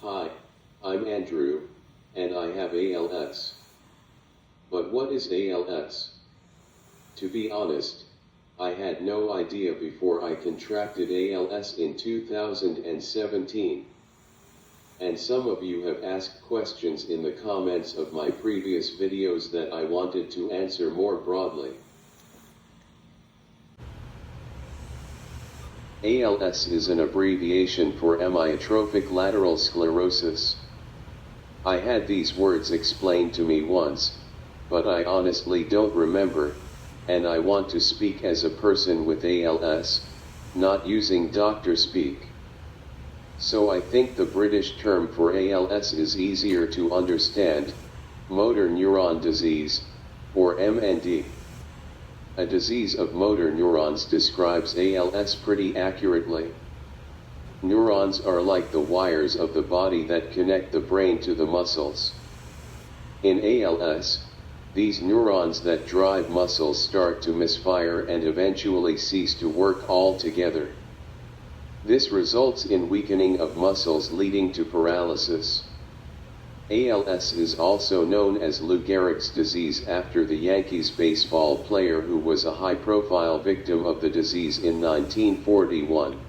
Hi, I'm Andrew, and I have ALS. But what is ALS? To be honest, I had no idea before I contracted ALS in 2017. And some of you have asked questions in the comments of my previous videos that I wanted to answer more broadly. ALS is an abbreviation for amyotrophic lateral sclerosis. I had these words explained to me once, but I honestly don't remember, and I want to speak as a person with ALS, not using doctor speak. So I think the British term for ALS is easier to understand: motor neuron disease, or MND. A disease of motor neurons describes ALS pretty accurately. Neurons are like the wires of the body that connect the brain to the muscles. In ALS, these neurons that drive muscles start to misfire and eventually cease to work altogether. This results in weakening of muscles leading to paralysis. ALS is also known as Lou Gehrig's disease after the Yankees baseball player who was a high-profile victim of the disease in 1941.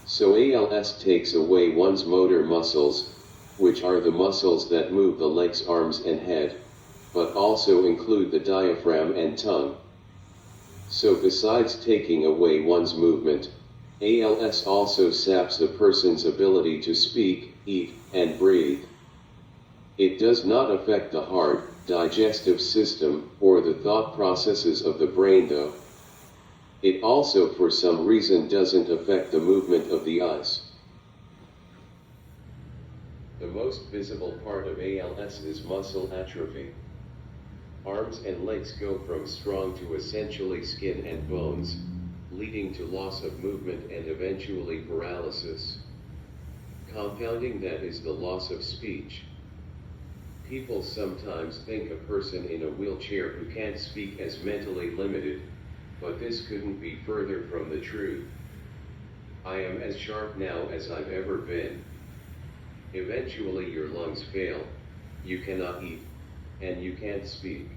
So ALS takes away one's motor muscles, which are the muscles that move the legs, arms and head, but also include the diaphragm and tongue. So besides taking away one's movement, ALS also saps a person's ability to speak, eat, and breathe. It does not affect the heart, digestive system, or the thought processes of the brain though. It also for some reason doesn't affect the movement of the eyes. The most visible part of ALS is muscle atrophy. Arms and legs go from strong to essentially skin and bones, leading to loss of movement and eventually paralysis. Compounding that is the loss of speech. People sometimes think a person in a wheelchair who can't speak as mentally limited, but this couldn't be further from the truth. I am as sharp now as I've ever been. Eventually your lungs fail, you cannot eat, and you can't speak.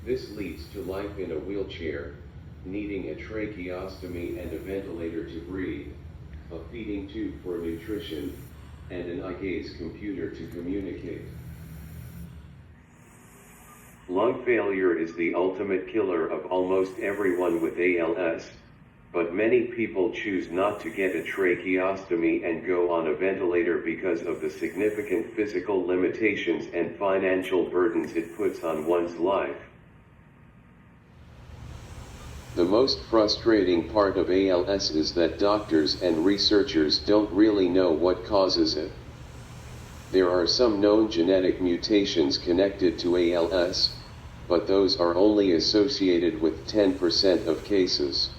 This leads to life in a wheelchair, needing a tracheostomy and a ventilator to breathe, a feeding tube for nutrition, and an eye gaze computer to communicate. Lung failure is the ultimate killer of almost everyone with ALS, but many people choose not to get a tracheostomy and go on a ventilator because of the significant physical limitations and financial burdens it puts on one's life. The most frustrating part of ALS is that doctors and researchers don't really know what causes it. There are some known genetic mutations connected to ALS, but those are only associated with 10% of cases.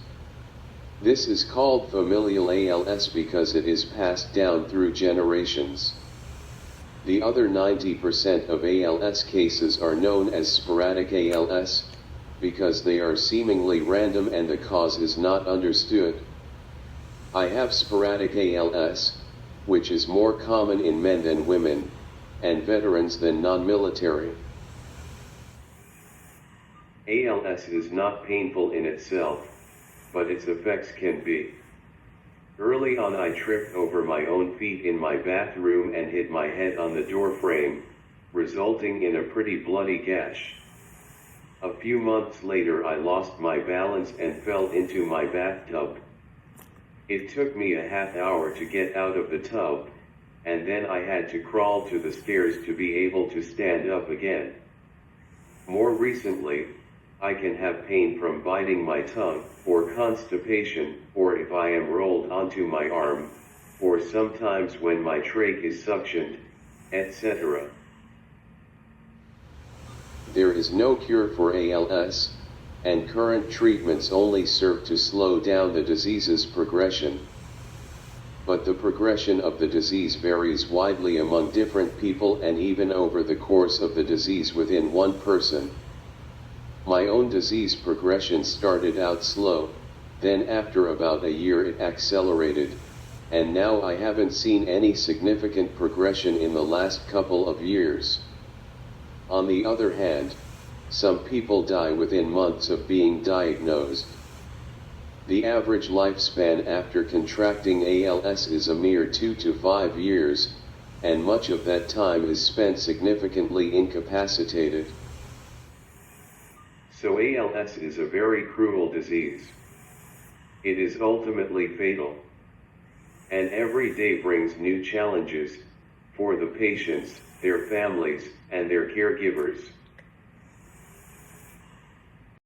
This is called familial ALS because it is passed down through generations. The other 90% of ALS cases are known as sporadic ALS, because they are seemingly random and the cause is not understood. I have sporadic ALS, which is more common in men than women, and veterans than non-military. ALS is not painful in itself, but its effects can be. Early on I tripped over my own feet in my bathroom and hit my head on the door frame, resulting in a pretty bloody gash. A few months later I lost my balance and fell into my bathtub. It took me a half hour to get out of the tub, and then I had to crawl to the stairs to be able to stand up again. More recently, I can have pain from biting my tongue, or constipation, or if I am rolled onto my arm, or sometimes when my trach is suctioned, etc. There is no cure for ALS, and current treatments only serve to slow down the disease's progression. But the progression of the disease varies widely among different people and even over the course of the disease within one person. My own disease progression started out slow, Then after about a year it accelerated, and now I haven't seen any significant progression in the last couple of years. On the other hand, some people die within months of being diagnosed. The average lifespan after contracting ALS is a mere 2 to 5 years, and much of that time is spent significantly incapacitated. So ALS is a very cruel disease. It is ultimately fatal. And every day brings new challenges for the patients, their families, and their caregivers.